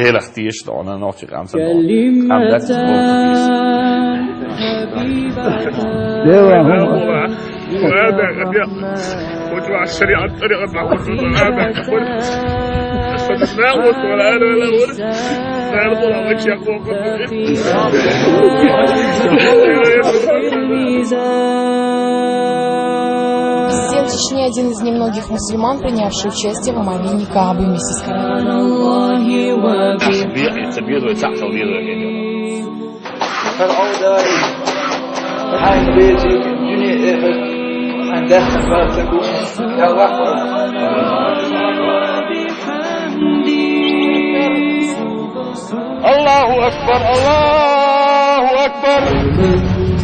Heerlijk tiers dan en nog je aan zijn aan dat is وتبع الشريعة الطريقة معروفة هذا كفر فنسمع ولا أنا ولا ورد نعرض على وجه أقوى Президент Чечни один из немногих мусульман, принявший участие в омовении Каабы вместе с Allahu Akbar, Allahu Akbar.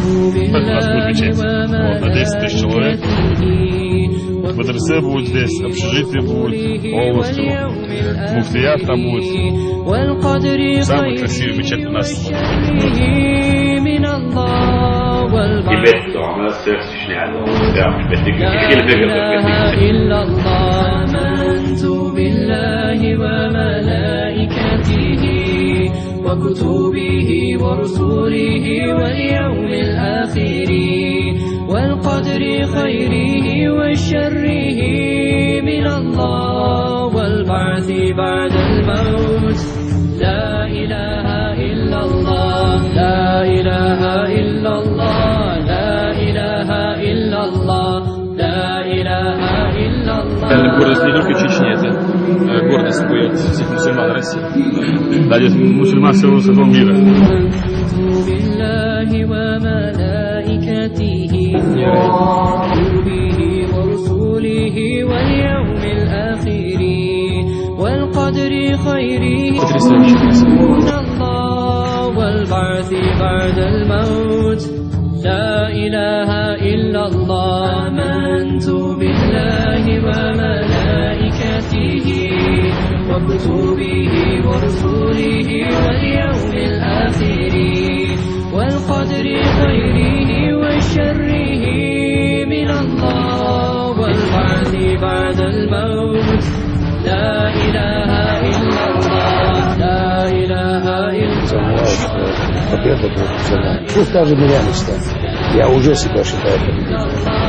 У нас будет мечеть. Вот, на 10 тысяч человек. Мадресе будет здесь, общежитие будет полностью. Муфтият там будет. Самый красивый мечеть у нас. وكتبه ورسله واليوم الآخر والقدر خيره وشره من الله والبعث بعد الموت لا إله إلا الله لا إله إلا الله لا إله إلا الله لا إله إلا الله. Гордость не только Чечни, это гордость будет всех мусульман России. Да, здесь мусульман всего мира. لا إله إلا الله آمنت بالله وملائكته وكتبه ورسله واليوم الآخر والقدر خيره وشره من الله والبعث بعد الموت لا إله إلا الله لا إله إلا الله. Победа будет за нами. Пусть даже миряне станут. Я уже себя считаю победителем.